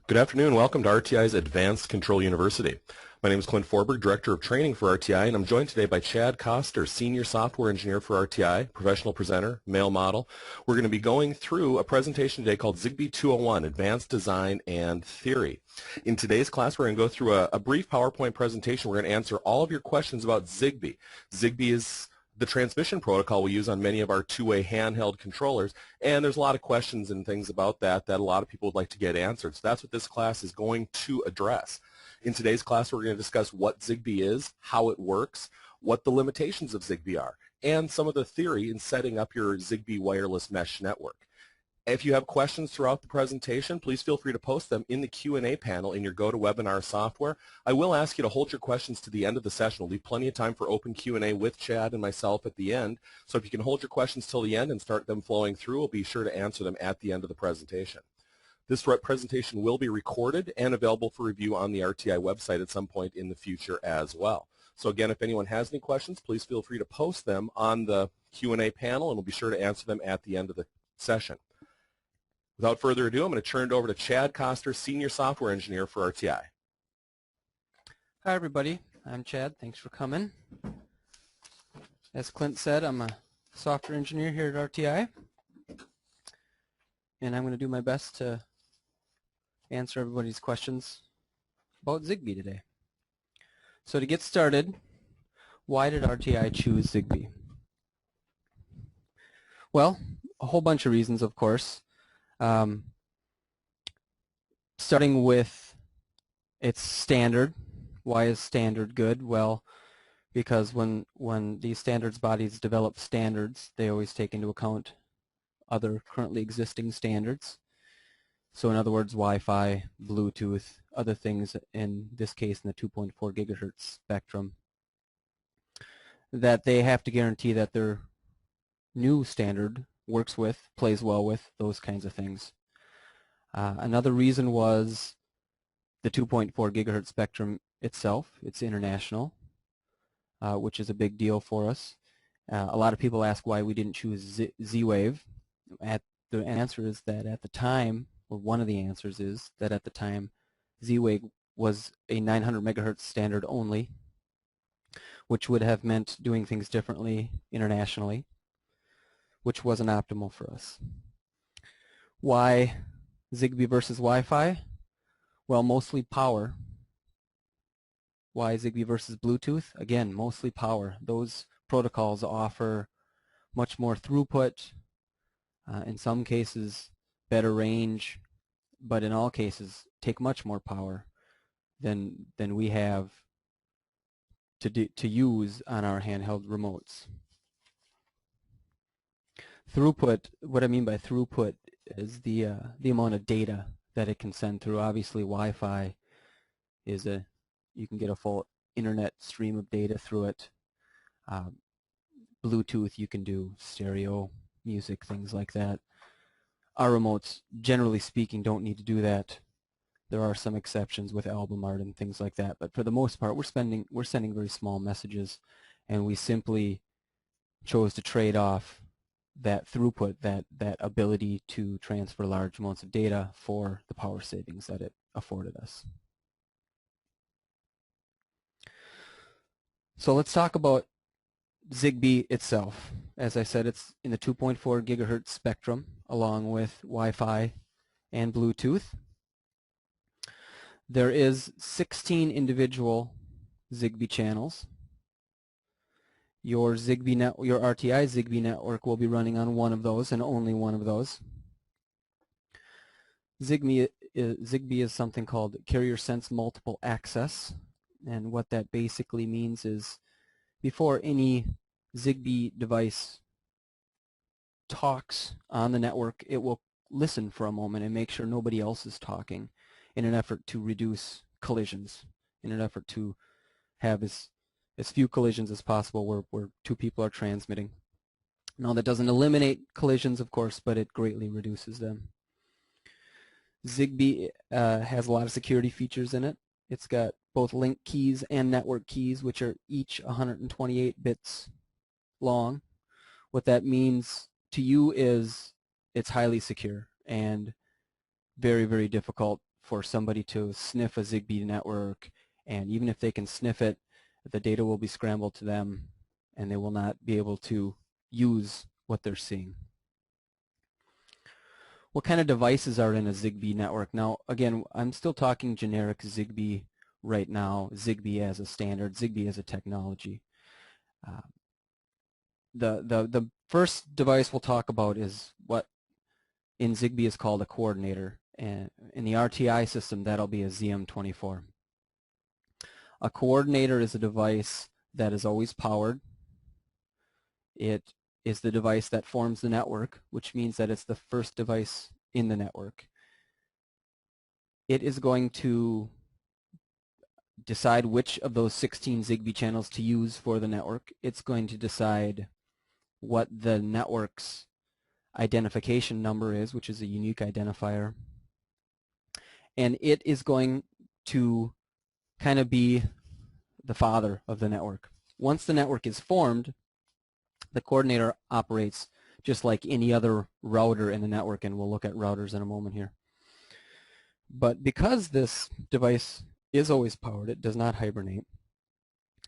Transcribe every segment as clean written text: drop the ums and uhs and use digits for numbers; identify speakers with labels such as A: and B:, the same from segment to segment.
A: Good afternoon. Welcome to RTI's Advanced Control University. My name is Clint Forberg, Director of Training for RTI, and I'm joined today by Chad Koster, Senior Software Engineer for RTI, professional presenter, male model. We're going to be going through a presentation today called ZigBee 201, Advanced Design and Theory. In today's class, we're going to go through a brief PowerPoint presentation. We're going to answer all of your questions about ZigBee. ZigBee is the transmission protocol we use on many of our two-way handheld controllers, and there's a lot of questions and things about that a lot of people would like to get answered. So that's what this class is going to address. In today's class, we're going to discuss what ZigBee is, how it works, what the limitations of ZigBee are, and some of the theory in setting up your ZigBee wireless mesh network. If you have questions throughout the presentation, please feel free to post them in the Q&A panel in your GoToWebinar software. I will ask you to hold your questions to the end of the session. We'll leave plenty of time for open Q&A with Chad and myself at the end. So if you can hold your questions till the end and start them flowing through, we'll be sure to answer them at the end of the presentation. This presentation will be recorded and available for review on the RTI website at some point in the future as well. So again, if anyone has any questions, please feel free to post them on the Q&A panel, and we'll be sure to answer them at the end of the session. Without further ado, I'm going to turn it over to Chad Koster, Senior Software Engineer for RTI.
B: Hi everybody, I'm Chad. Thanks for coming. As Clint said, I'm a software engineer here at RTI, and I'm going to do my best to answer everybody's questions about ZigBee today. So to get started, why did RTI choose ZigBee? Well, a whole bunch of reasons, of course. Starting with its standard. Why is standard good? Well, because when these standards bodies develop standards, they always take into account other currently existing standards. So in other words, Wi-Fi, Bluetooth, other things, in this case in the 2.4 gigahertz spectrum, that they have to guarantee that their new standard works with, plays well with, those kinds of things. Another reason was the 2.4 gigahertz spectrum itself. It's international, which is a big deal for us. A lot of people ask why we didn't choose Z-Wave. The answer is that at the time, or one of the answers is that at the time, Z-Wave was a 900 megahertz standard only, which would have meant doing things differently internationally, which wasn't optimal for us. Why ZigBee versus Wi-Fi? Well, mostly power. Why ZigBee versus Bluetooth? Again, mostly power. Those protocols offer much more throughput, in some cases better range, but in all cases take much more power than we have to use on our handheld remotes. Throughput, what I mean by throughput is the amount of data that it can send through. Obviously Wi-Fi is you can get a full internet stream of data through it. Bluetooth, you can do stereo, music, things like that. Our remotes, generally speaking, don't need to do that. There are some exceptions with album art and things like that, but for the most part we're sending very small messages, and we simply chose to trade off that throughput, that ability to transfer large amounts of data for the power savings that it afforded us. So let's talk about ZigBee itself. As I said, it's in the 2.4 gigahertz spectrum along with Wi-Fi and Bluetooth. There is 16 individual ZigBee channels. Your RTI ZigBee network will be running on one of those and only one of those. ZigBee is something called Carrier Sense Multiple Access, and what that basically means is before any ZigBee device talks on the network, it will listen for a moment and make sure nobody else is talking in an effort to reduce collisions, in an effort to have as few collisions as possible where two people are transmitting. Now that doesn't eliminate collisions, of course, but it greatly reduces them. ZigBee has a lot of security features in it. It's got both link keys and network keys, which are each 128 bits long. What that means to you is it's highly secure and very, very difficult for somebody to sniff a ZigBee network, and even if they can sniff it, the data will be scrambled to them and they will not be able to use what they're seeing. What kind of devices are in a ZigBee network? Now, again, I'm still talking generic ZigBee right now, ZigBee as a standard, ZigBee as a technology. The first device we'll talk about is what in ZigBee is called a coordinator, and in the RTI system that'll be a ZM24. A coordinator is a device that is always powered. It is the device that forms the network, which means that it's the first device in the network. It is going to decide which of those 16 ZigBee channels to use for the network. It's going to decide what the network's identification number is, which is a unique identifier. And it is going to kind of be the father of the network. Once the network is formed, the coordinator operates just like any other router in the network, and we'll look at routers in a moment here. But because this device is always powered, it does not hibernate.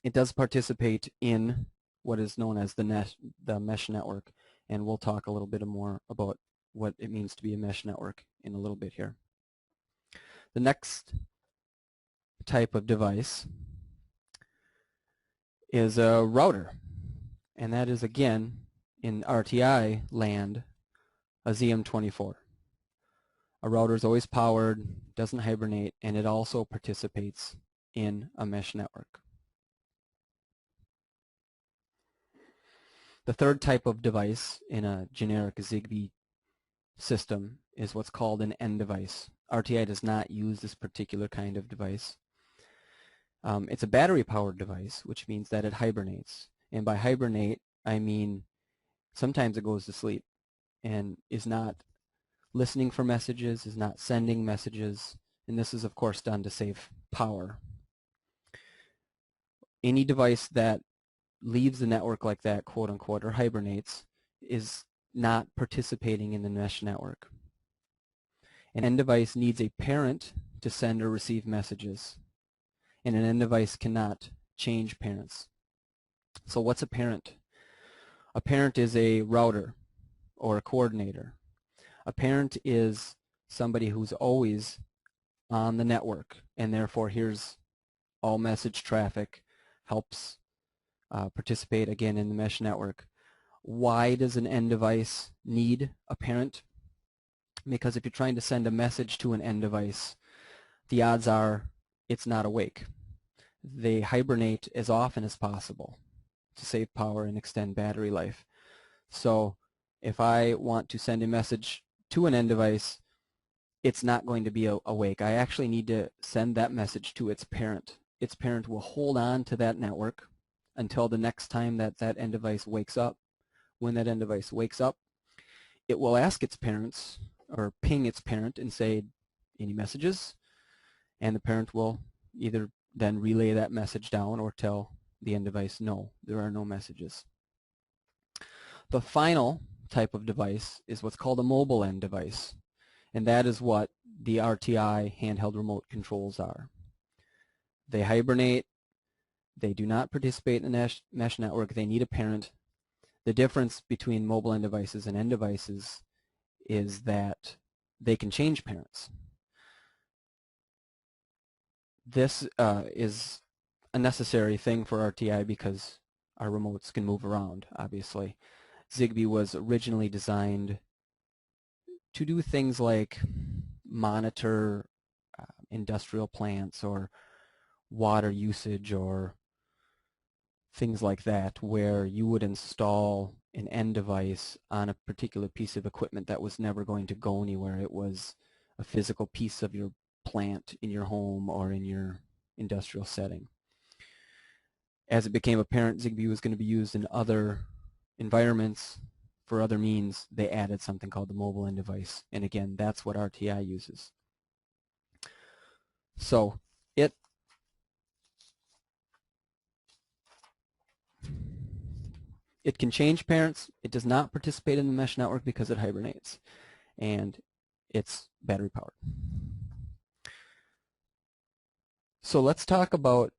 B: It does participate in what is known as the mesh network, and we'll talk a little bit more about what it means to be a mesh network in a little bit here. The next type of device is a router, and that is, again, in RTI land, a ZM24. A router is always powered, doesn't hibernate, and it also participates in a mesh network. The third type of device in a generic ZigBee system is what's called an end device. RTI does not use this particular kind of device. It's a battery-powered device, which means that it hibernates. And by hibernate, I mean sometimes it goes to sleep and is not listening for messages, is not sending messages, and this is of course done to save power. Any device that leaves the network like that, quote unquote, or hibernates, is not participating in the mesh network. An end device needs a parent to send or receive messages, and an end device cannot change parents. So what's a parent? A parent is a router or a coordinator. A parent is somebody who's always on the network and therefore hears all message traffic, helps participate again in the mesh network. Why does an end device need a parent? Because if you're trying to send a message to an end device, the odds are it's not awake. They hibernate as often as possible to save power and extend battery life. So if I want to send a message to an end device, it's not going to be awake. I actually need to send that message to its parent. Its parent will hold on to that network until the next time that end device wakes up. When that end device wakes up, it will ask its parents or ping its parent and say, any messages? And the parent will either then relay that message down or tell the end device, no, there are no messages. The final type of device is what's called a mobile end device, and that is what the RTI handheld remote controls are. They hibernate. They do not participate in the mesh network. They need a parent. The difference between mobile end devices and end devices is that they can change parents. This is a necessary thing for RTI because our remotes can move around, obviously. ZigBee was originally designed to do things like monitor industrial plants or water usage or things like that, where you would install an end device on a particular piece of equipment that was never going to go anywhere. It was a physical piece of your plant in your home or in your industrial setting. As it became apparent ZigBee was going to be used in other environments for other means, they added something called the mobile end device. And again, that's what RTI uses. So it can change parents. It does not participate in the mesh network because it hibernates. And it's battery powered. So let's talk about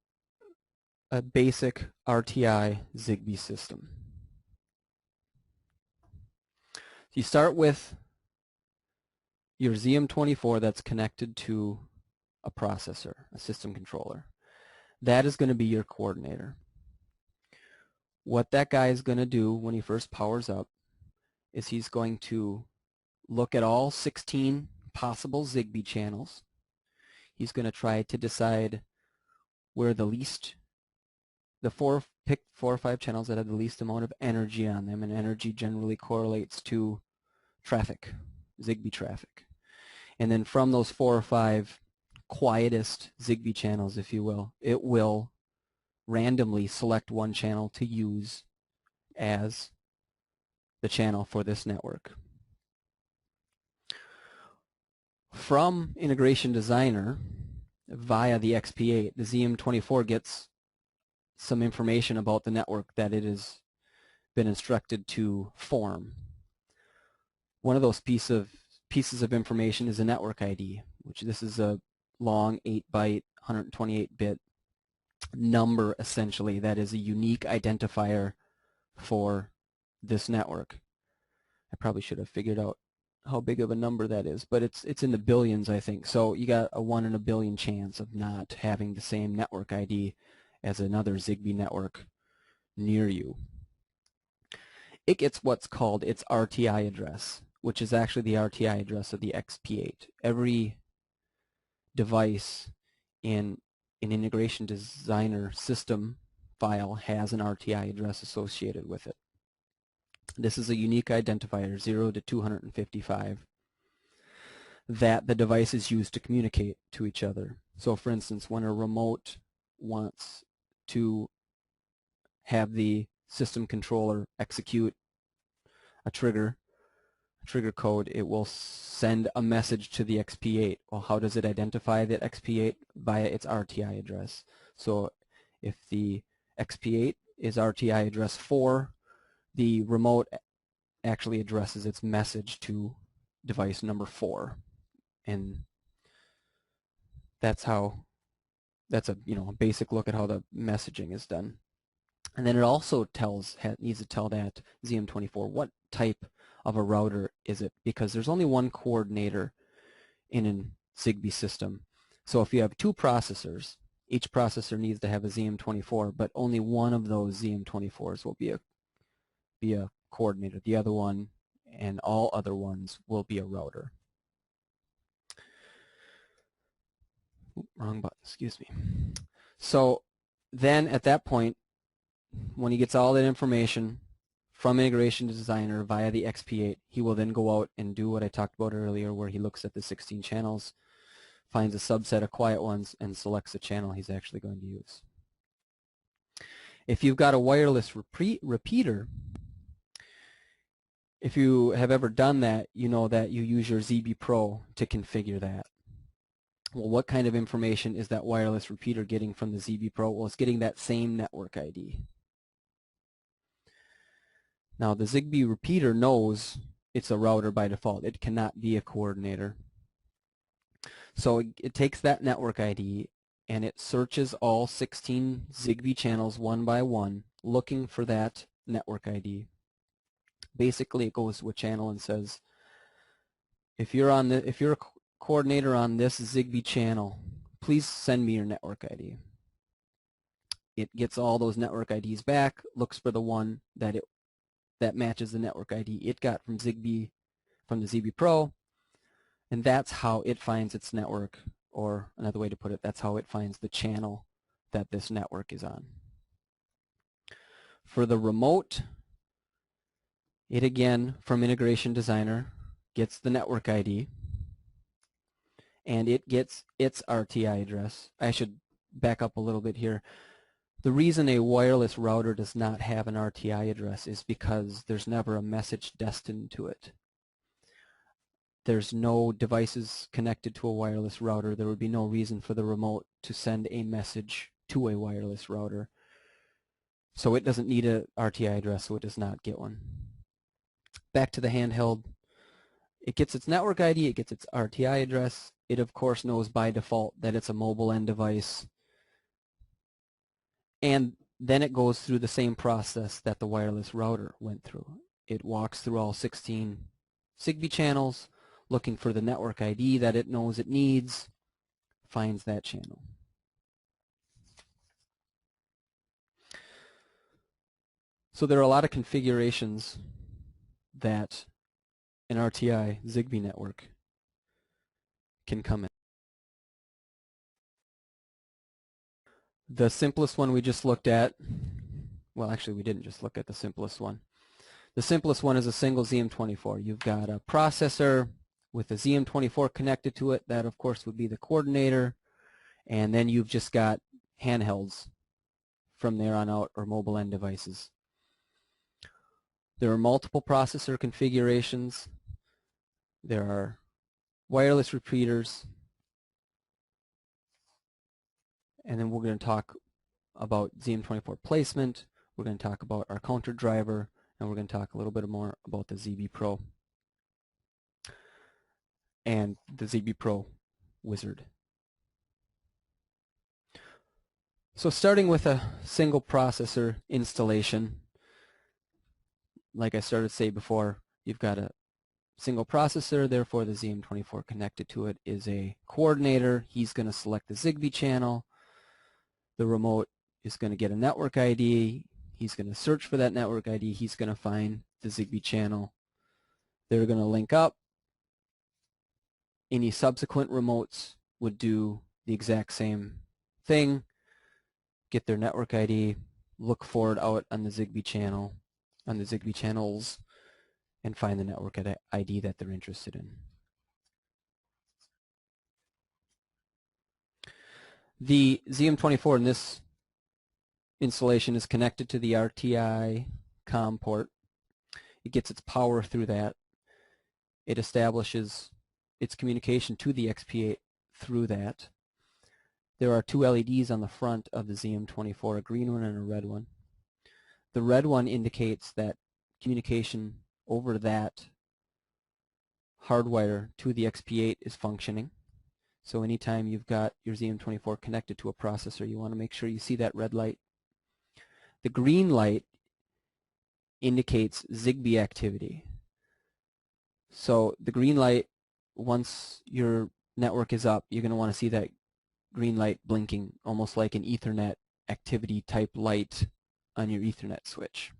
B: a basic RTI ZigBee system. You start with your ZM24 that's connected to a processor, a system controller. That is going to be your coordinator. What that guy is going to do when he first powers up is he's going to look at all 16 possible ZigBee channels. He's going to try to decide where pick 4 or 5 channels that have the least amount of energy on them, and energy generally correlates to traffic, ZigBee traffic. And then from those 4 or 5 quietest ZigBee channels, if you will, it will randomly select one channel to use as the channel for this network. From Integration Designer, via the XP8, the ZM24 gets some information about the network that it has been instructed to form. One of those pieces of information is a network ID, which this is a long 8-byte, 128-bit number, essentially, that is a unique identifier for this network. I probably should have figured out how big of a number that is, but it's in the billions, I think. So you got a 1 in a billion chance of not having the same network ID as another ZigBee network near you. It gets what's called its RTI address, which is actually the RTI address of the XP8. Every device in an Integration Designer system file has an RTI address associated with it. This is a unique identifier, 0 to 255, that the devices use to communicate to each other. So for instance, when a remote wants to have the system controller execute a trigger code, it will send a message to the XP8. Well, how does it identify that XP8? Via its RTI address. So if the XP8 is RTI address 4, the remote actually addresses its message to device number 4, and that's a a basic look at how the messaging is done. And then it also needs to tell that ZM24 what type of a router is it, because there's only one coordinator in a ZigBee system. So if you have 2 processors, each processor needs to have a ZM24, but only one of those ZM24s will be a coordinator. The other one and all other ones will be a router. Wrong button, excuse me. So then at that point, when he gets all that information from Integration Designer via the XP8, he will then go out and do what I talked about earlier, where he looks at the 16 channels, finds a subset of quiet ones, and selects the channel he's actually going to use. If you've got a wireless repeater, if you have ever done that, you know that you use your ZigBee Pro to configure that. Well, what kind of information is that wireless repeater getting from the ZigBee Pro? Well, it's getting that same network ID. Now, the ZigBee repeater knows it's a router by default. It cannot be a coordinator. So it takes that network ID and it searches all 16 ZigBee channels one by one, looking for that network ID. Basically, it goes to a channel and says, if you're a coordinator on this ZigBee channel, please send me your network ID. It gets all those network IDs back, looks for the one that matches the network ID it got from ZigBee, from the ZigBee Pro, and that's how it finds its network, or another way to put it, that's how it finds the channel that this network is on. For the remote, it again, from Integration Designer, gets the network ID, and it gets its RTI address. I should back up a little bit here. The reason a wireless router does not have an RTI address is because there's never a message destined to it. There's no devices connected to a wireless router. There would be no reason for the remote to send a message to a wireless router. So it doesn't need an RTI address, so it does not get one. Back to the handheld. It gets its network ID, it gets its RTI address. It of course knows by default that it's a mobile end device. And then it goes through the same process that the wireless router went through. It walks through all 16 ZigBee channels, looking for the network ID that it knows it needs, finds that channel. So there are a lot of configurations that an RTI ZigBee network can come in. The simplest one we just looked at, well actually we didn't just look at the simplest one. The simplest one is a single ZM24. You've got a processor with a ZM24 connected to it. That of course would be the coordinator. And then you've just got handhelds from there on out, or mobile end devices. There are multiple processor configurations. There are wireless repeaters. And then we're going to talk about ZM24 placement. We're going to talk about our counter driver, and we're going to talk a little bit more about the ZigBee Pro and the ZigBee Pro wizard. So starting with a single processor installation, like I started to say before, you've got a single processor, therefore the ZM24 connected to it is a coordinator. He's going to select the ZigBee channel. The remote is going to get a network ID. He's going to search for that network ID. He's going to find the ZigBee channel. They're going to link up. Any subsequent remotes would do the exact same thing. Get their network ID, look for it out on the ZigBee channel, on the ZigBee channels, and find the network ID that they're interested in. The ZM24 in this installation is connected to the RTI COM port. It gets its power through that. It establishes its communication to the XP8 through that. There are two LEDs on the front of the ZM24, a green one and a red one. The red one indicates that communication over that hardwire to the XP8 is functioning. So anytime you've got your ZM24 connected to a processor, you want to make sure you see that red light. The green light indicates ZigBee activity. So the green light, once your network is up, you're going to want to see that green light blinking, almost like an Ethernet activity type light on your Ethernet switch.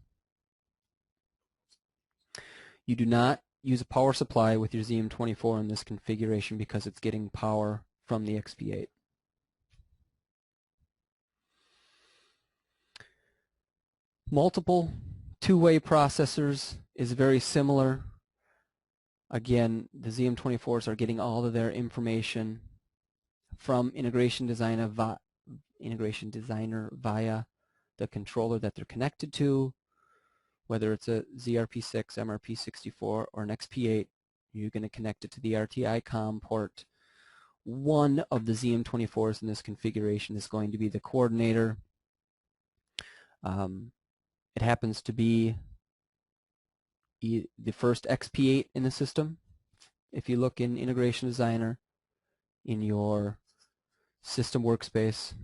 B: You do not use a power supply with your ZM24 in this configuration because it's getting power from the XP8. Multiple two-way processors is very similar. Again, the ZM24s are getting all of their information from Integration Designer via the controller that they're connected to. Whether it's a ZRP6, MRP64, or an XP8, you're going to connect it to the RTI COM port. One of the ZM24s in this configuration is going to be the coordinator. It happens to be the first XP8 in the system. If you look in Integration Designer in your system workspace,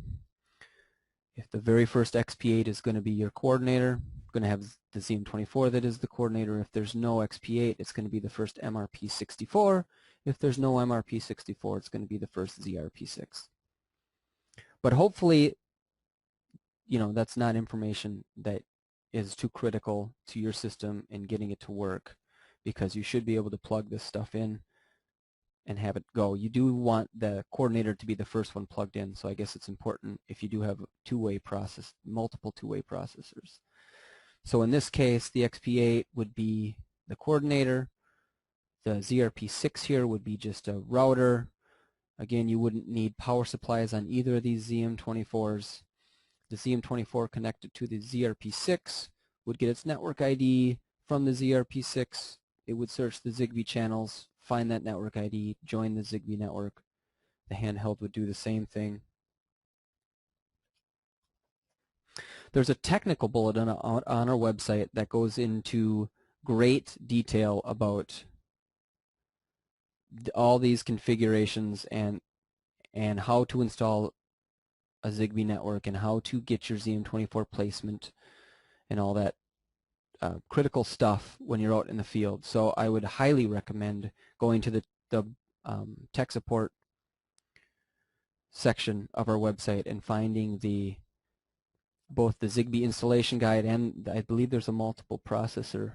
B: if the very first XP8 is going to be your coordinator, going to have the ZM24 that is the coordinator. If there's no XP8, it's going to be the first MRP64. If there's no MRP64, it's going to be the first ZRP6. But hopefully, you know, that's not information that is too critical to your system and getting it to work, because you should be able to plug this stuff in and have it go. You do want the coordinator to be the first one plugged in, so I guess it's important if you do have two-way process, multiple two-way processors. So in this case, the XP8 would be the coordinator. The ZRP6 here would be just a router. Again, you wouldn't need power supplies on either of these ZM24s. The ZM24 connected to the ZRP6 would get its network ID from the ZRP6. It would search the ZigBee channels, find that network ID, join the ZigBee network. The handheld would do the same thing. There's a technical bulletin on our website that goes into great detail about all these configurations and how to install a ZigBee network and how to get your ZM24 placement and all that critical stuff when you're out in the field. So I would highly recommend going to the tech support section of our website and finding both the ZigBee installation guide, and I believe there's a multiple processor.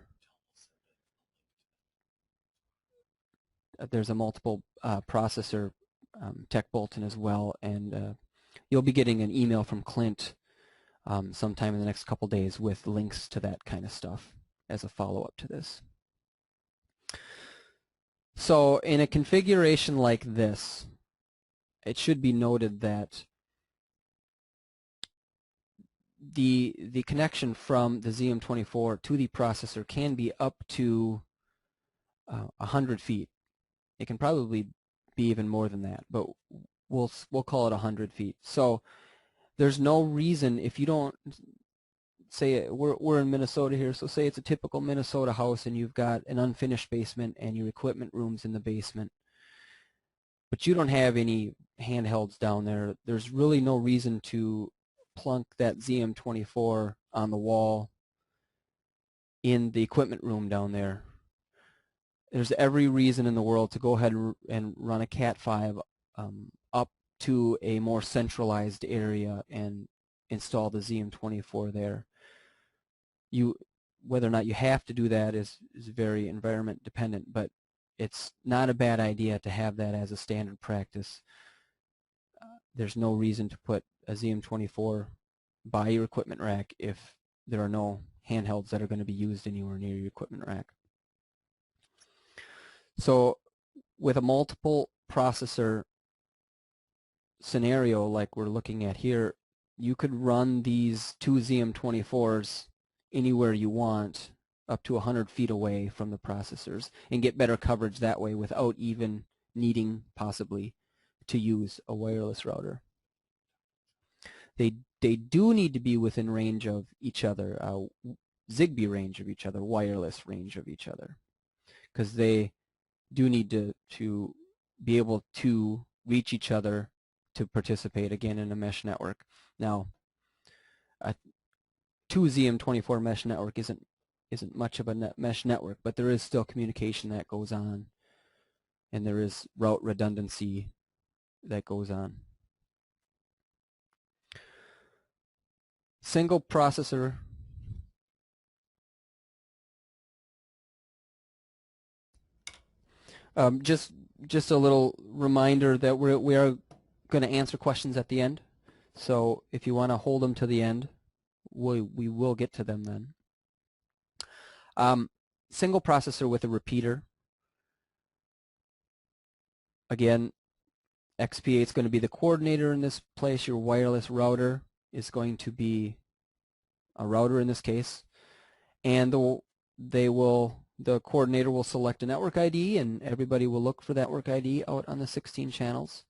B: There's a multiple processor tech bulletin as well, and you'll be getting an email from Clint sometime in the next couple days with links to that kind of stuff as a follow-up to this. So in a configuration like this, it should be noted that the connection from the ZM24 to the processor can be up to 100 feet. It can probably be even more than that, but we'll call it 100 feet. So there's no reason, if you don't, say we're in Minnesota here, so say it's a typical Minnesota house and you've got an unfinished basement and your equipment room's in the basement, but you don't have any handhelds down there. There's really no reason to plunk that ZM24 on the wall in the equipment room down there. There's every reason in the world to go ahead and run a Cat5 up to a more centralized area and install the ZM24 there. Whether or not you have to do that is very environment dependent, but it's not a bad idea to have that as a standard practice. There's no reason to put a ZM24 by your equipment rack if there are no handhelds that are going to be used anywhere near your equipment rack. So with a multiple processor scenario like we're looking at here, you could run these two ZM24s anywhere you want up to 100 feet away from the processors and get better coverage that way without even needing possibly to use a wireless router. They do need to be within range of each other, ZigBee range of each other, wireless range of each other, because they do need to be able to reach each other to participate again in a mesh network. Now, a 2 ZM24 mesh network isn't much of a mesh network, but there is still communication that goes on, and there is route redundancy that goes on. Single processor just a little reminder that we are going to answer questions at the end. So if you want to hold them to the end, we will get to them then. Single processor with a repeater. Again, XP8 is going to be the coordinator in this place. Your wireless router is going to be a router in this case, and the coordinator will select a network ID, and everybody will look for that network ID out on the 16 channels,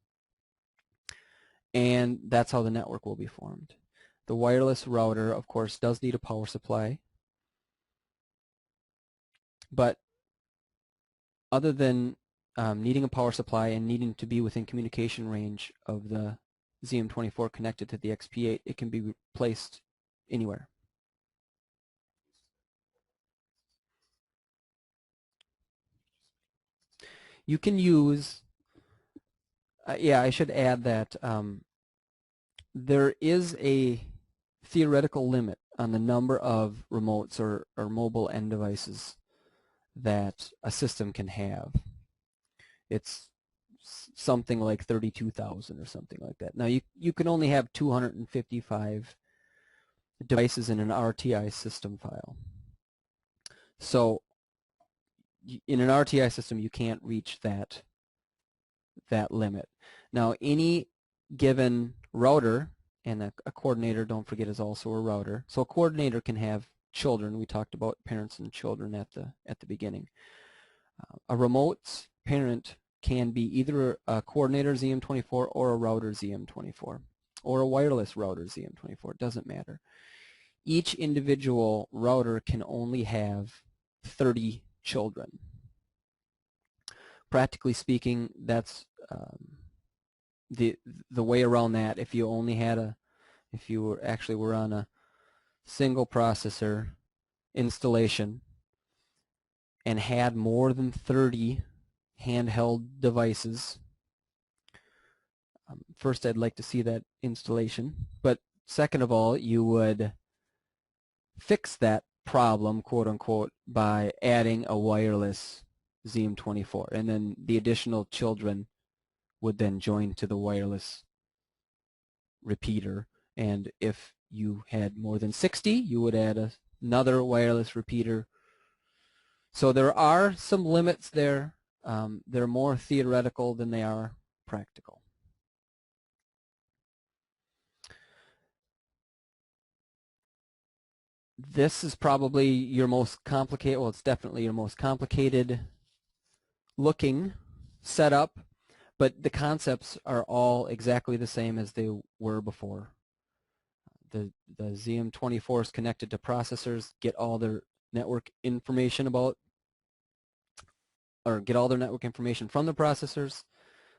B: and that's how the network will be formed. The wireless router, of course, does need a power supply, but other than needing a power supply and needing to be within communication range of the ZM24 connected to the XP8, it can be placed anywhere. You can use, yeah, I should add that there is a theoretical limit on the number of remotes or mobile end devices that a system can have. It's something like 32,000 or something like that. Now you can only have 255 devices in an RTI system file. So in an RTI system you can't reach that limit. Now any given router, and a coordinator, don't forget, is also a router. So a coordinator can have children. We talked about parents and children at the beginning. A remote's parent can be either a coordinator ZM24 or a router ZM24 or a wireless router ZM24. It doesn't matter. Each individual router can only have 30 children. Practically speaking, that's the way around that, if you only had if you were on a single processor installation and had more than 30 handheld devices, first I'd like to see that installation, but second of all, you would fix that problem, quote unquote, by adding a wireless ZM24, and then the additional children would then join to the wireless repeater. And if you had more than 60, you would add another wireless repeater. So there are some limits there. They're more theoretical than they are practical. This is probably your most complicated, well, it's definitely your most complicated looking setup, but the concepts are all exactly the same as they were before. The ZM24 is connected to processors, get all their network information get all their network information from the processors.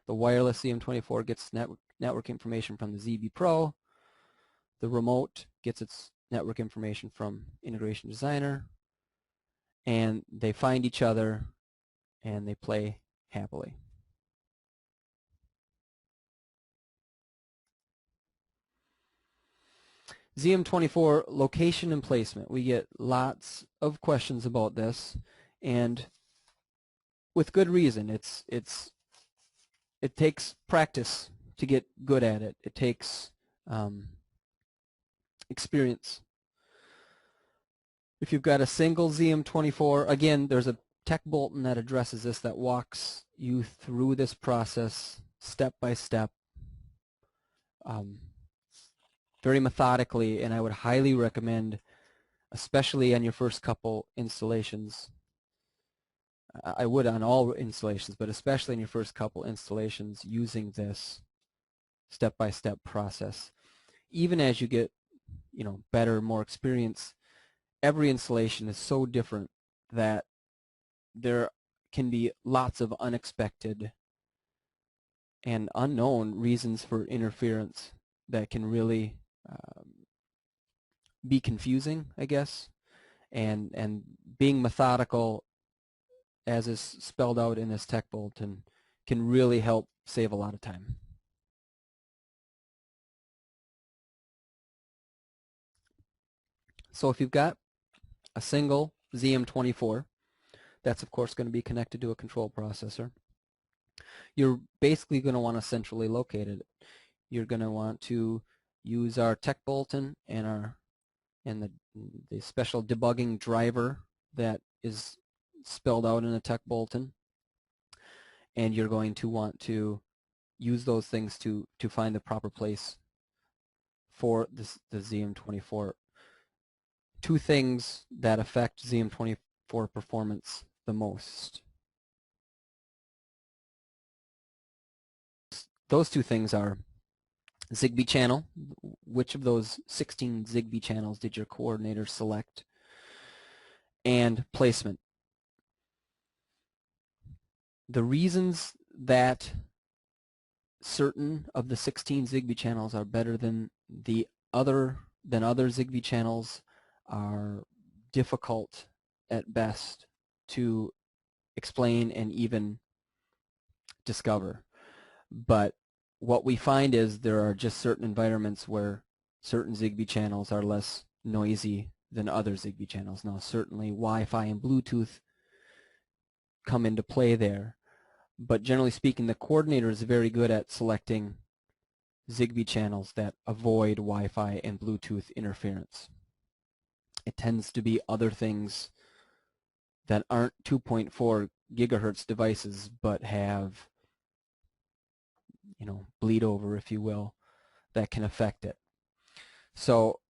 B: The wireless ZM24 gets network information from the ZigBee Pro. The remote gets its network information from Integration Designer. And they find each other and they play happily. ZM24 location and placement. We get lots of questions about this, and with good reason. It takes practice to get good at it. It takes experience. If you've got a single ZM24, again, there's a tech bulletin that addresses this, that walks you through this process step by step, very methodically, and I would highly recommend, especially on your first couple installations, I would on all installations, but especially in your first couple installations, using this step-by-step process. Even as you get, better, more experience, every installation is so different that there can be lots of unexpected and unknown reasons for interference that can really be confusing, I guess, and being methodical, as is spelled out in this tech bulletin, can really help save a lot of time. So if you've got a single ZM24, that's of course going to be connected to a control processor. You're basically going to want to centrally locate it. You're going to want to use our tech bulletin and the special debugging driver that is spelled out in the tech bulletin, and you're going to want to use those things to find the proper place for the ZM24. Two things that affect ZM24 performance the most. Those two things are ZigBee channel. Which of those 16 ZigBee channels did your coordinator select? And placement. The reasons that certain of the 16 ZigBee channels are better than other ZigBee channels are difficult at best to explain and even discover. But what we find is there are just certain environments where certain ZigBee channels are less noisy than other ZigBee channels. Now certainly Wi-Fi and Bluetooth come into play there, but generally speaking, the coordinator is very good at selecting ZigBee channels that avoid Wi-Fi and Bluetooth interference. It tends to be other things that aren't 2.4 gigahertz devices but have, bleed over, if you will, that can affect it. So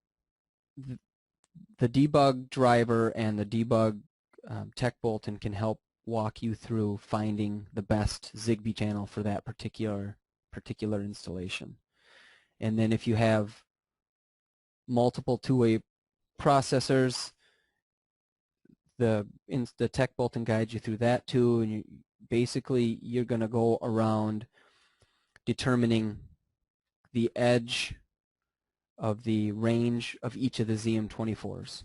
B: the debug driver and the debug tech bulletin can help walk you through finding the best ZigBee channel for that particular installation. And then if you have multiple two-way processors, the tech bulletin guides you through that too, and basically you're going to go around determining the edge of the range of each of the ZM24s.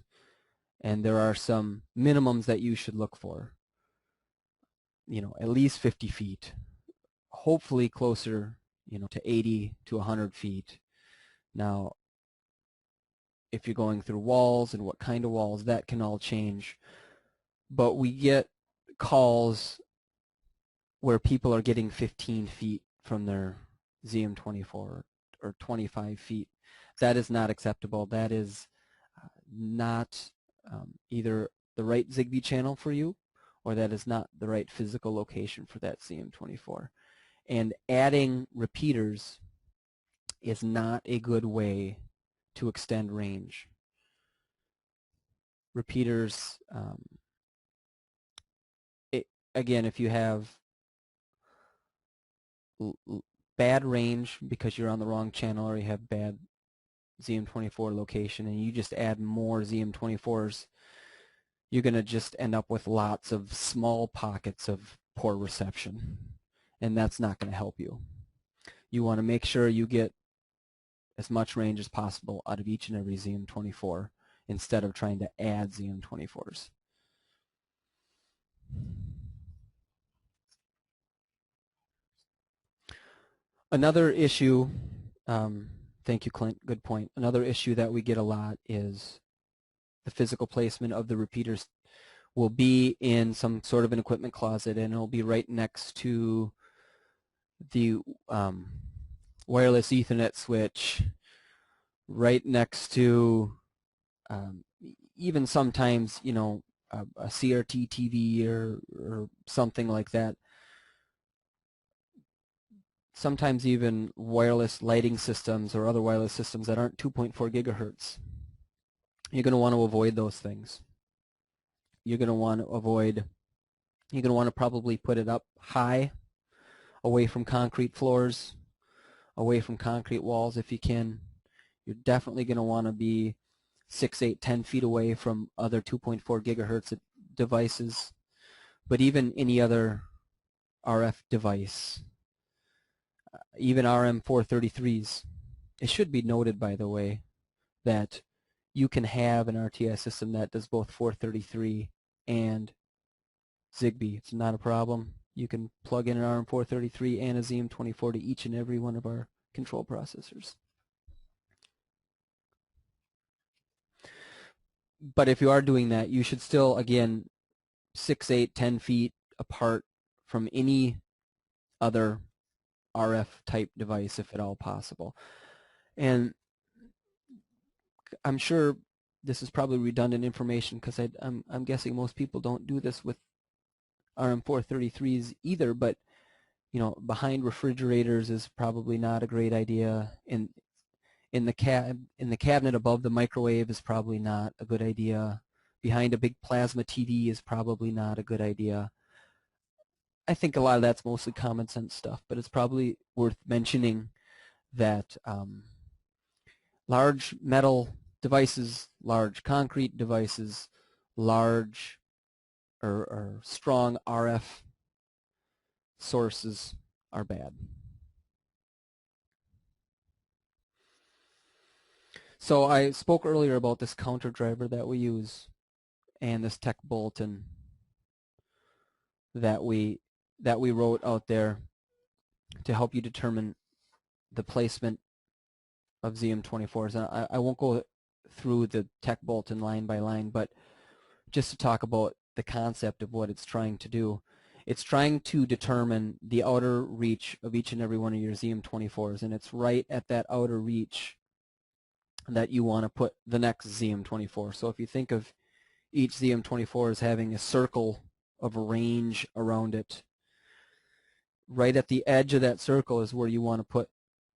B: And there are some minimums that you should look for. At least 50 feet, hopefully closer, to 80 to 100 feet. Now, if you're going through walls and what kind of walls, that can all change. But we get calls where people are getting 15 feet from their ZM24 or 25 feet. That is not acceptable. That is not either the right ZigBee channel for you, or that is not the right physical location for that ZM24. And adding repeaters is not a good way to extend range. Repeaters, again, if you have bad range because you're on the wrong channel, or you have bad ZM24 location and you just add more ZM24s, you're going to just end up with lots of small pockets of poor reception, and that's not going to help you. You want to make sure you get as much range as possible out of each and every ZM24 instead of trying to add ZM24s. Another issue, thank you, Clint, good point. Another issue that we get a lot is the physical placement of the repeaters will be in some sort of an equipment closet, and it'll be right next to the wireless Ethernet switch, right next to even sometimes, a CRT TV or something like that. Sometimes even wireless lighting systems or other wireless systems that aren't 2.4 gigahertz. You're going to want to avoid those things. You're going to want to probably put it up high, away from concrete floors, away from concrete walls if you can. You're definitely going to want to be 6, 8, 10 feet away from other 2.4 gigahertz devices, but even any other RF device, even RM433s. It should be noted, by the way, that you can have an RTI system that does both 433 and ZigBee. It's not a problem. You can plug in an RM433 and a ZM24 to each and every one of our control processors. But if you are doing that, you should still, again, 6, 8, 10 feet apart from any other RF type device if at all possible. And I'm sure this is probably redundant information because I'm guessing most people don't do this with RM433s either, but behind refrigerators is probably not a great idea. In the cabinet above the microwave is probably not a good idea. Behind a big plasma TV is probably not a good idea. I think a lot of that's mostly common sense stuff, but it's probably worth mentioning that large metal devices, large concrete devices, large or strong RF sources are bad. So I spoke earlier about this counter driver that we use and this tech bulletin that we wrote out there to help you determine the placement of ZM24s. And I won't go through the tech bulletin line by line, but just to talk about the concept of what it's trying to do. It's trying to determine the outer reach of each and every one of your ZM24s, and it's right at that outer reach that you want to put the next ZM24. So if you think of each ZM24 as having a circle of range around it, right at the edge of that circle is where you want to put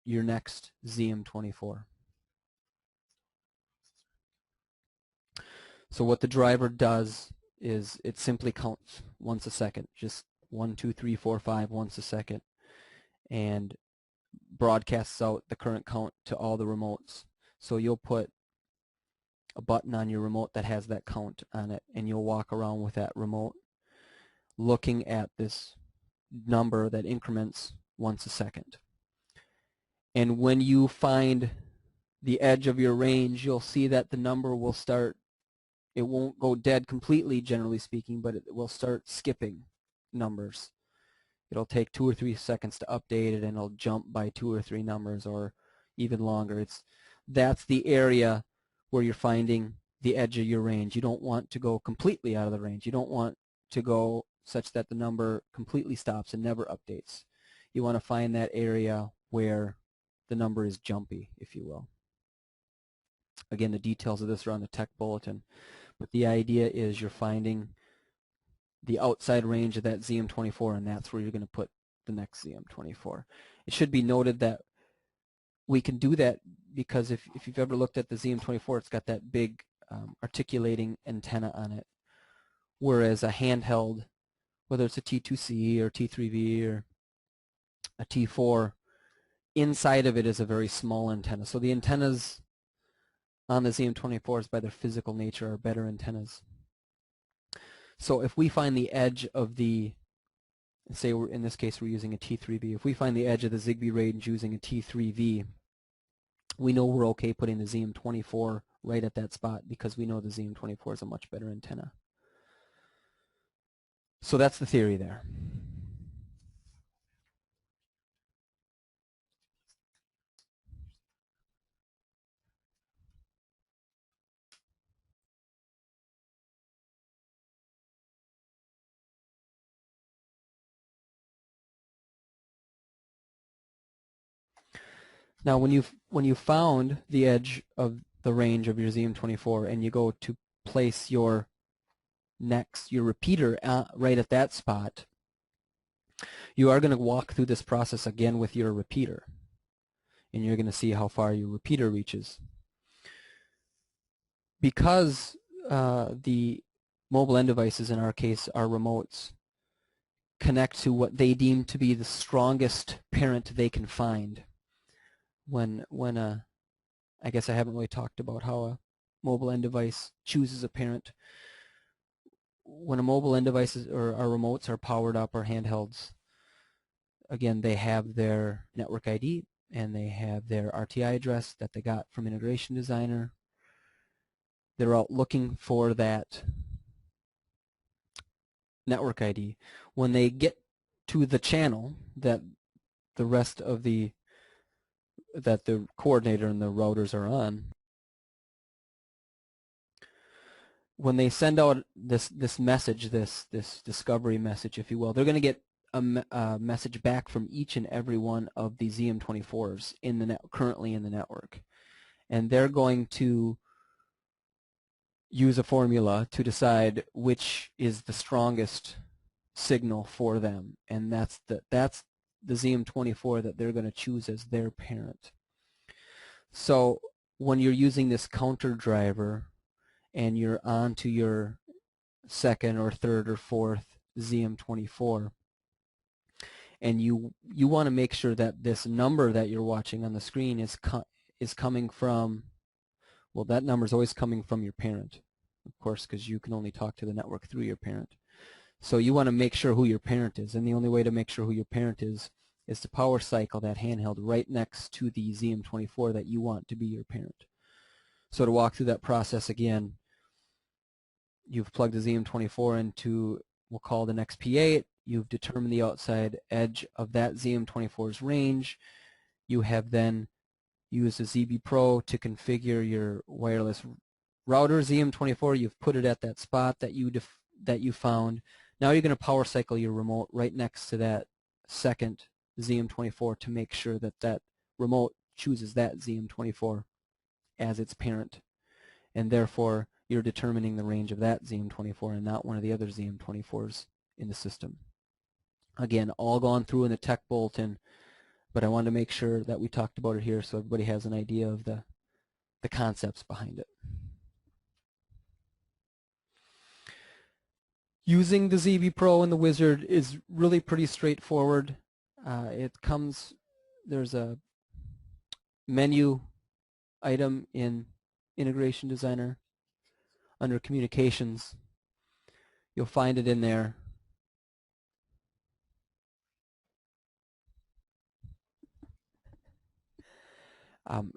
B: your next ZM24. So what the driver does is it simply counts once a second, just 1, 2, 3, 4, 5 once a second, and broadcasts out the current count to all the remotes. So you'll put a button on your remote that has that count on it, and you'll walk around with that remote looking at this number that increments once a second. And when you find the edge of your range, you'll see that the number will start, it won't go dead completely, generally speaking, but it will start skipping numbers. It'll take 2 or 3 seconds to update it, and it'll jump by 2 or 3 numbers or even longer. That's the area where you're finding the edge of your range. You don't want to go completely out of the range. You don't want to go such that the number completely stops and never updates. You want to find that area where the number is jumpy, if you will. Again, the details of this are on the tech bulletin, but the idea is you're finding the outside range of that ZM24, and that's where you're going to put the next ZM24. It should be noted that we can do that because if you've ever looked at the ZM24, it's got that big articulating antenna on it, whereas a handheld, whether it's a T2C or T3V or a T4, inside of it is a very small antenna. So the antennas on the ZM24s by their physical nature are better antennas. So if we find the edge of the, say in this case we're using a T3V, if we find the edge of the ZigBee range using a T3V, we know we're okay putting the ZM24 right at that spot because we know the ZM24 is a much better antenna. So that's the theory there. Now when you've found the edge of the range of your ZM24 and you go to place your repeater right at that spot, you are going to walk through this process again with your repeater, and you're going to see how far your repeater reaches. Because the mobile end devices, in our case our remotes, connect to what they deem to be the strongest parent they can find. I guess I haven't really talked about how a mobile end device chooses a parent. When a mobile end device or our remotes are powered up, or handhelds, again, they have their network ID and they have their RTI address that they got from Integration Designer. They're out looking for that network ID. When they get to the channel that the rest of the coordinator and the routers are on, when they send out this message, this discovery message, if you will, they're going to get a message back from each and every one of the ZM24s currently in the network, and they're going to use a formula to decide which is the strongest signal for them, and that's the ZM24 that they're going to choose as their parent. So when you're using this counter driver and you're on to your second or third or fourth ZM24, and you want to make sure that this number that you're watching on the screen is coming from, well, that number is always coming from your parent, of course, because you can only talk to the network through your parent. So you want to make sure who your parent is, and the only way to make sure who your parent is to power cycle that handheld right next to the ZM24 that you want to be your parent. So to walk through that process again, you've plugged the ZM24 into, we'll call it an XP8. You've determined the outside edge of that ZM24's range. You have then used a ZigBee Pro to configure your wireless router ZM24. You've put it at that spot that you found. Now you're going to power cycle your remote right next to that second ZM24 to make sure that that remote chooses that ZM24 as its parent, and therefore you're determining the range of that ZM24 and not one of the other ZM24s in the system. Again, all gone through in the tech bulletin, but I wanted to make sure that we talked about it here so everybody has an idea of the concepts behind it. Using the ZigBee Pro and the Wizard is really pretty straightforward. There's a menu item in Integration Designer under Communications. You'll find it in there.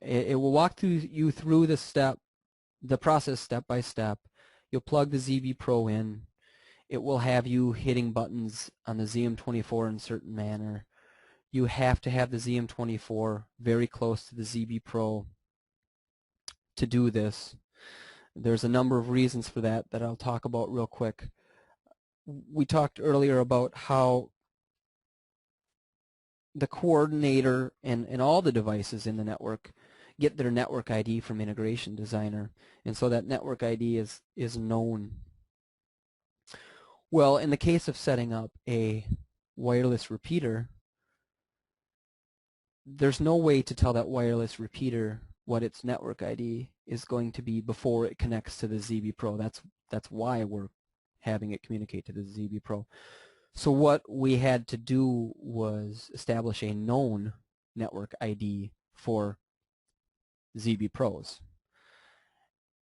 B: It will walk you through the process step by step. You'll plug the ZigBee Pro in. It will have you hitting buttons on the ZM24 in a certain manner. You have to have the ZM24 very close to the ZigBee Pro to do this. There's a number of reasons for that I'll talk about real quick. We talked earlier about how the coordinator and all the devices in the network get their network ID from Integration Designer, and so that network ID is known. Well, in the case of setting up a wireless repeater, there's no way to tell that wireless repeater what its network ID is going to be before it connects to the ZigBee Pro. That's why we're having it communicate to the ZigBee Pro. So what we had to do was establish a known network ID for ZigBee Pros.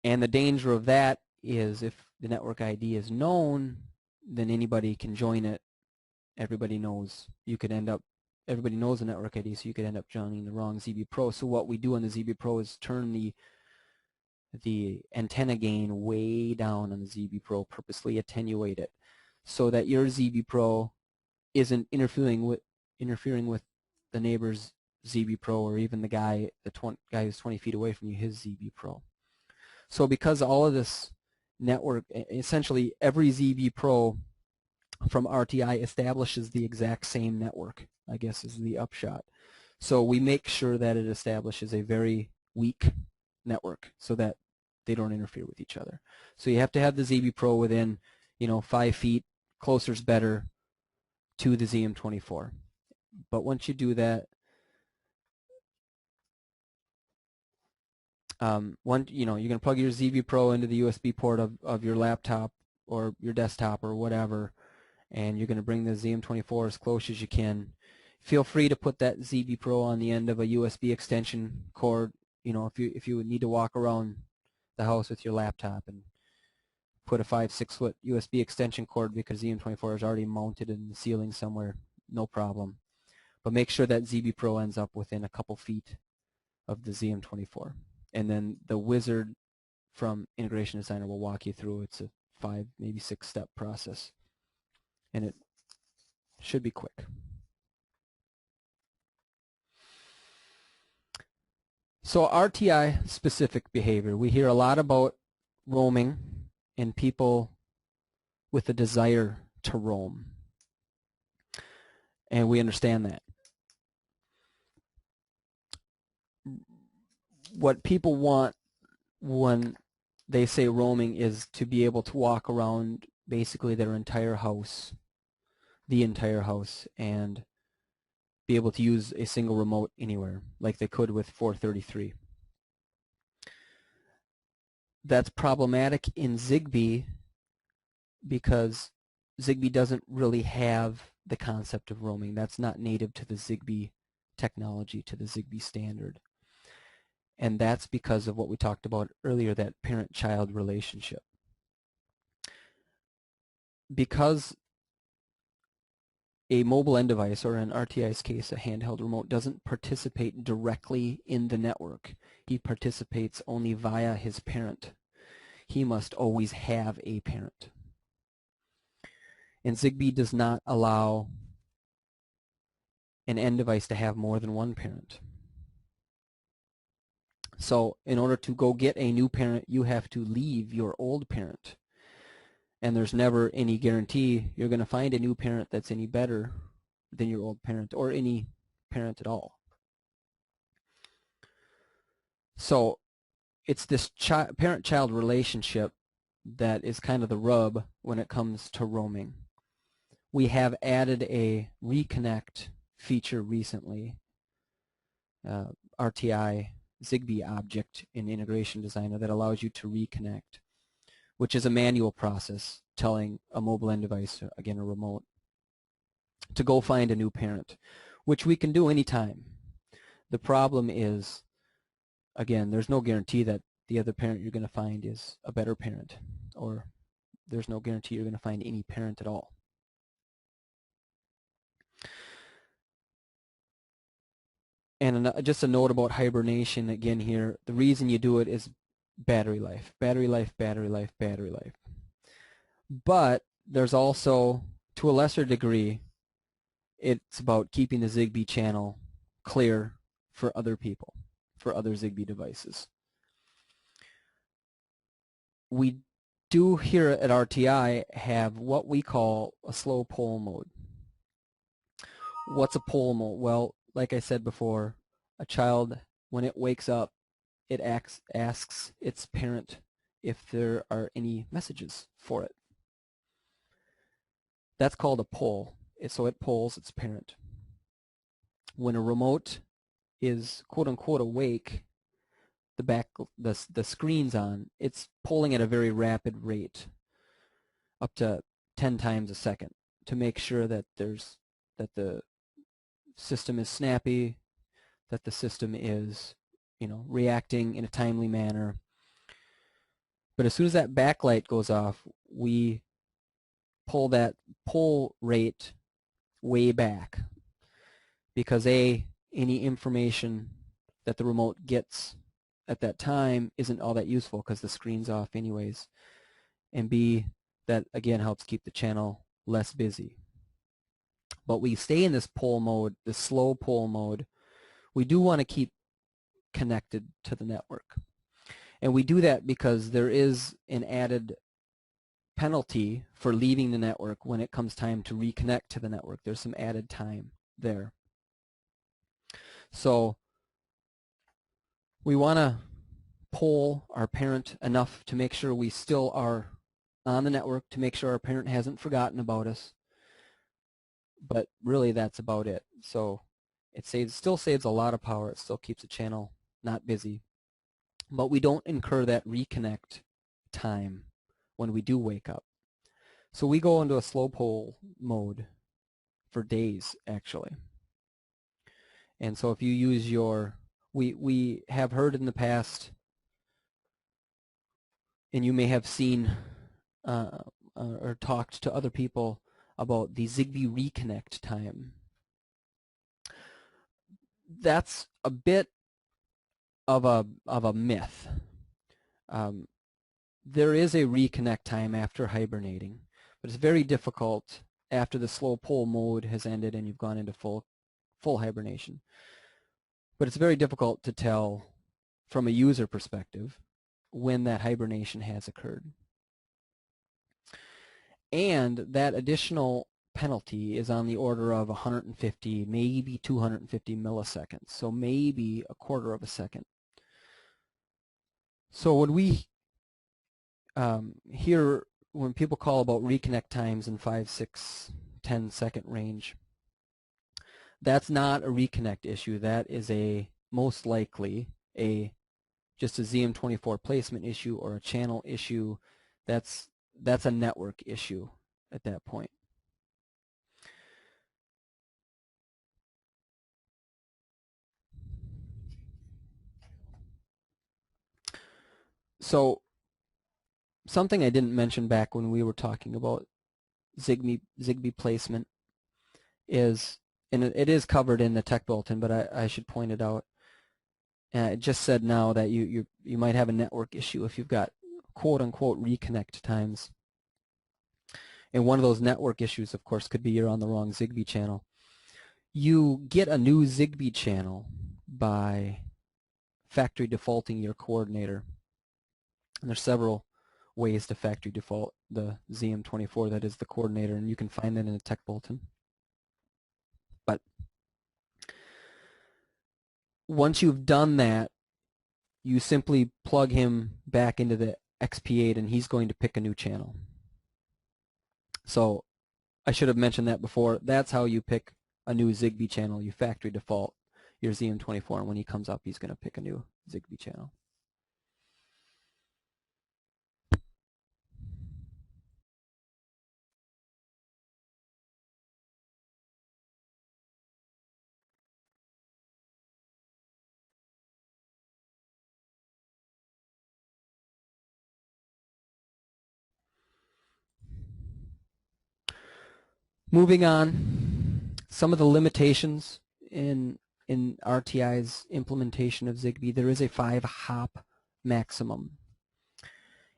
B: And the danger of that is if the network ID is known, then anybody can join it. Everybody knows everybody knows the network ID, so you could end up joining the wrong ZigBee Pro. So what we do on the ZigBee Pro is turn the antenna gain way down on the ZigBee Pro, purposely attenuate it, so that your ZigBee Pro isn't interfering with the neighbor's ZigBee Pro, or even the guy who's 20 feet away from you, his ZigBee Pro. So because all of this network, essentially every ZigBee Pro from RTI establishes the exact same network, I guess is the upshot. So we make sure that it establishes a very weak network so that they don't interfere with each other. So you have to have the ZigBee Pro within, 5 feet, closer's better, to the ZM24. But once you do that, you're going to plug your ZigBee Pro into the USB port of your laptop or your desktop or whatever, and you're going to bring the ZM24 as close as you can. Feel free to put that ZigBee Pro on the end of a USB extension cord. If you need to walk around the house with your laptop and put a 5-6 foot USB extension cord because ZM24 is already mounted in the ceiling somewhere, no problem. But make sure that ZigBee Pro ends up within a couple feet of the ZM24. And then the wizard from Integration Designer will walk you through. It's a 5, maybe 6 step process. And it should be quick. So RTI specific behavior. We hear a lot about roaming and people with a desire to roam. And we understand that. What people want when they say roaming is to be able to walk around basically their entire house, the entire house, and be able to use a single remote anywhere like they could with 433. That's problematic in ZigBee because ZigBee doesn't really have the concept of roaming. That's not native to the ZigBee technology, to the ZigBee standard. And that's because of what we talked about earlier, that parent-child relationship. Because a mobile end device, or in RTI's case a handheld remote, doesn't participate directly in the network. He participates only via his parent. He must always have a parent. And ZigBee does not allow an end device to have more than one parent. So in order to go get a new parent, you have to leave your old parent. And there's never any guarantee you're going to find a new parent that's any better than your old parent, or any parent at all. So it's this parent-child relationship that is kind of the rub when it comes to roaming. We have added a reconnect feature recently, RTI ZigBee object in Integration Designer, that allows you to reconnect, which is a manual process telling a mobile end device, again a remote, to go find a new parent, which we can do anytime. The problem is, again, there's no guarantee that the other parent you're going to find is a better parent, or there's no guarantee you're going to find any parent at all. And just a note about hibernation again here. The reason you do it is battery life, battery life, battery life, battery life. But there's also, to a lesser degree, it's about keeping the ZigBee channel clear for other people, for other ZigBee devices. We do here at RTI have what we call a slow poll mode. What's a poll mode? Well, like I said before, a child, when it wakes up, it asks its parent if there are any messages for it. That's called a poll. So it polls its parent. When a remote is quote-unquote awake, the screen's on, it's polling at a very rapid rate, up to 10 times a second, to make sure that the system is snappy, that the system is, reacting in a timely manner. But as soon as that backlight goes off, we pull that poll rate way back, because any information that the remote gets at that time isn't all that useful because the screen's off anyways, and B, that again helps keep the channel less busy. But we stay in this poll mode, the slow poll mode. We do want to keep connected to the network, and we do that because there is an added penalty for leaving the network when it comes time to reconnect to the network. There's some added time there. So we want to poll our parent enough to make sure we still are on the network, to make sure our parent hasn't forgotten about us. But really that's about it. So it still saves a lot of power. It still keeps the channel not busy. But we don't incur that reconnect time when we do wake up. So we go into a slow poll mode for days, actually. And so if you use we have heard in the past, and you may have seen or talked to other people about the ZigBee reconnect time. That's a bit of a myth. There is a reconnect time after hibernating, but it's very difficult after the slow poll mode has ended and you've gone into full hibernation. But it's very difficult to tell from a user perspective when that hibernation has occurred. And that additional penalty is on the order of 150, maybe 250 milliseconds, so maybe a quarter of a second. So when we hear, when people call about reconnect times in 5, 6, 10-second range, that's not a reconnect issue. That is most likely just a ZM24 placement issue or a channel issue. That's a network issue at that point. So something I didn't mention back when we were talking about ZigBee placement is, and it is covered in the tech bulletin, but I should point it out. It just said now that you might have a network issue if you've got quote-unquote reconnect times. And one of those network issues, of course, could be you're on the wrong ZigBee channel. You get a new ZigBee channel by factory defaulting your coordinator. And there's several ways to factory default the ZM24, that is the coordinator, and you can find that in the tech bulletin. But once you've done that, you simply plug him back into the XP8 and he's going to pick a new channel. So I should have mentioned that before. That's how you pick a new ZigBee channel. You factory default your ZM24, and when he comes up, he's going to pick a new ZigBee channel. Moving on, some of the limitations in in RTI's implementation of ZigBee, there is a 5-hop maximum.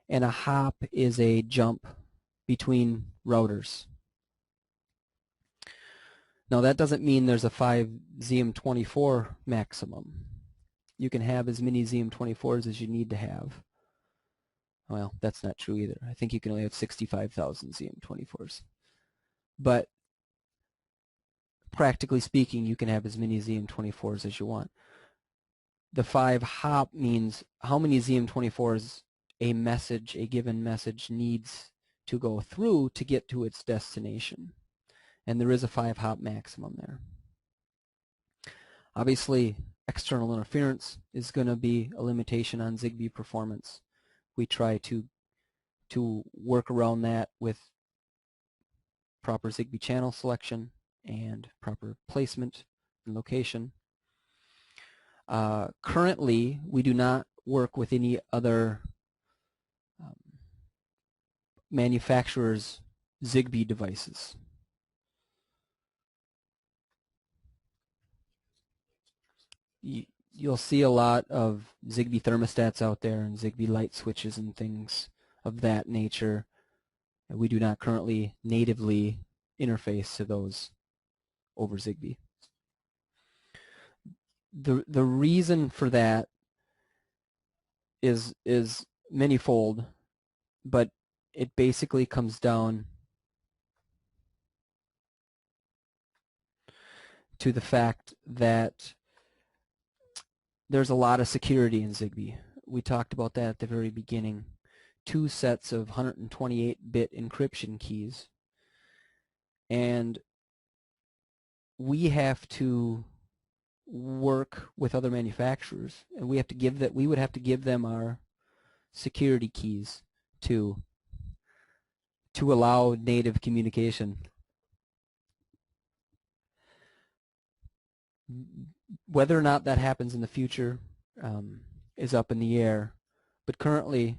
B: And a hop is a jump between routers. Now that doesn't mean there's a 5 ZM24 maximum. You can have as many ZM24s as you need to have. Well, that's not true either. I think you can only have 65,000 ZM24s. But practically speaking, you can have as many ZM24s as you want. The 5-hop means how many ZM24s a given message needs to go through to get to its destination. And there is a 5-hop maximum there. Obviously, external interference is going to be a limitation on ZigBee performance. We try to work around that with proper ZigBee channel selection and proper placement and location. Currently, we do not work with any other manufacturers' ZigBee devices. You'll see a lot of ZigBee thermostats out there and ZigBee light switches and things of that nature. We do not currently natively interface to those over ZigBee. The reason for that is manyfold, but it basically comes down to the fact that there's a lot of security in ZigBee. We talked about that at the very beginning. 2 sets of 128-bit encryption keys. And we have to work with other manufacturers, and we would have to give them our security keys to allow native communication. Whether or not that happens in the future is up in the air, but currently